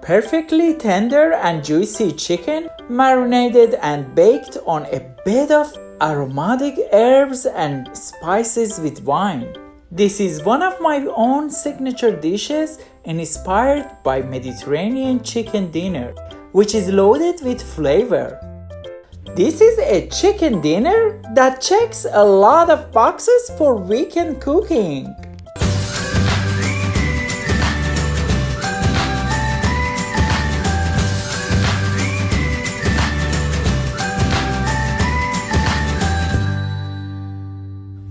perfectly tender and juicy chicken marinated and baked on a bed of aromatic herbs and spices with wine. This is one of my own signature dishes inspired by Mediterranean chicken dinner, which is loaded with flavor. This is a chicken dinner that checks a lot of boxes for weekend cooking.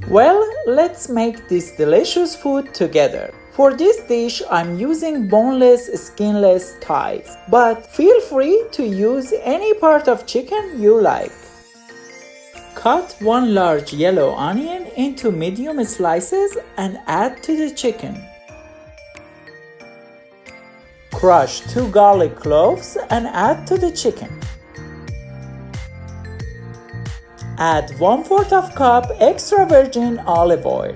Well, let's make this delicious food together. For this dish, I'm using boneless, skinless thighs, but feel free to use any part of chicken you like. Cut one large yellow onion into medium slices and add to the chicken. Crush 2 garlic cloves and add to the chicken. Add 1/4 cup extra virgin olive oil.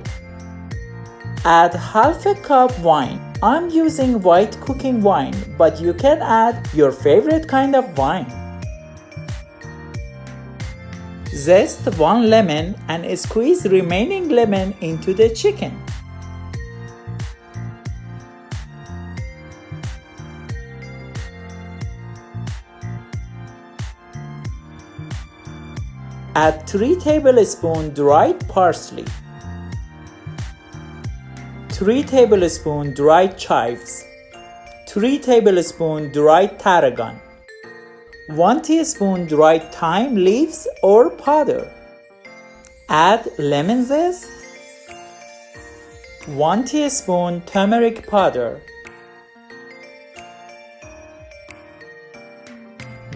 Add half a cup wine. I'm using white cooking wine, but you can add your favorite kind of wine. Zest 1 lemon and squeeze remaining lemon into the chicken. Add 3 tablespoons dried parsley, 3 tablespoons dried chives, 3 tablespoons dried tarragon, 1 teaspoon dried thyme leaves or powder. Add lemon zest, 1 teaspoon turmeric powder,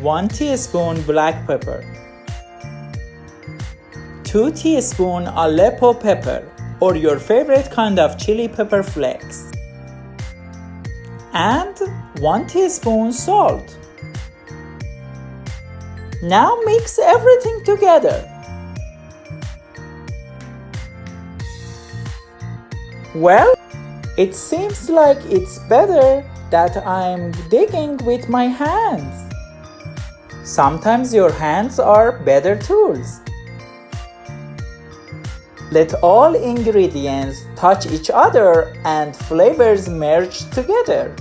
1 teaspoon black pepper, 2 teaspoons aleppo pepper or your favorite kind of chili pepper flakes, and 1 teaspoon salt. Now mix everything together. Well, it seems like it's better that I'm digging with my hands. Sometimes your hands are better tools. Let all ingredients touch each other and flavors merge together.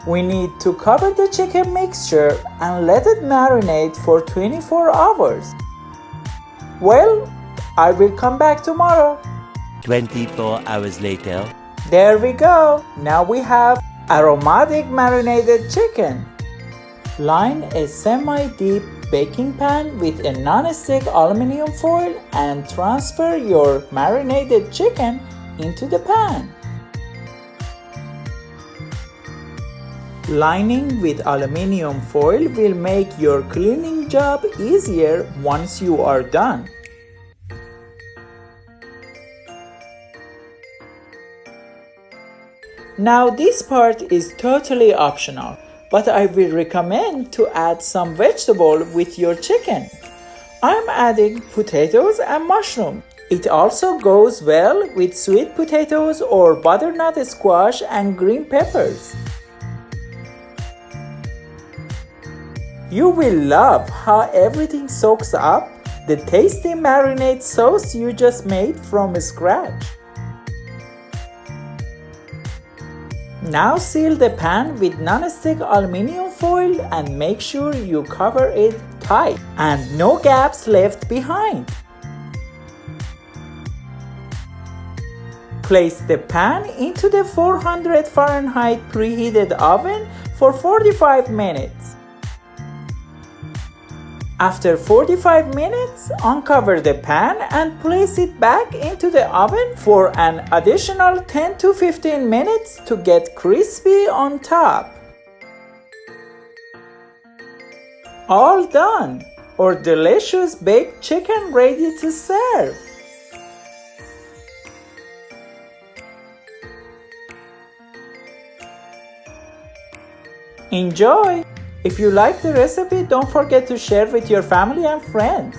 We need to cover the chicken mixture and let it marinate for 24 hours. Well, I will come back tomorrow. 24 hours later. There we go. Now we have aromatic marinated chicken. Line a semi-deep baking pan with a non-stick aluminum foil and transfer your marinated chicken into the pan. Lining with aluminum foil will make your cleaning job easier once you are done. Now this part is totally optional, but I will recommend to add some vegetable with your chicken. I'm adding potatoes and mushroom. It also goes well with sweet potatoes or butternut squash and green peppers. You will love how everything soaks up the tasty marinade sauce you just made from scratch. Now seal the pan with non-stick aluminum foil and make sure you cover it tight and no gaps left behind. Place the pan into the 400 Fahrenheit preheated oven for 45 minutes. After 45 minutes, uncover the pan and place it back into the oven for an additional 10 to 15 minutes to get crispy on top. All done! Our delicious baked chicken ready to serve. Enjoy! If you like the recipe, don't forget to share with your family and friends.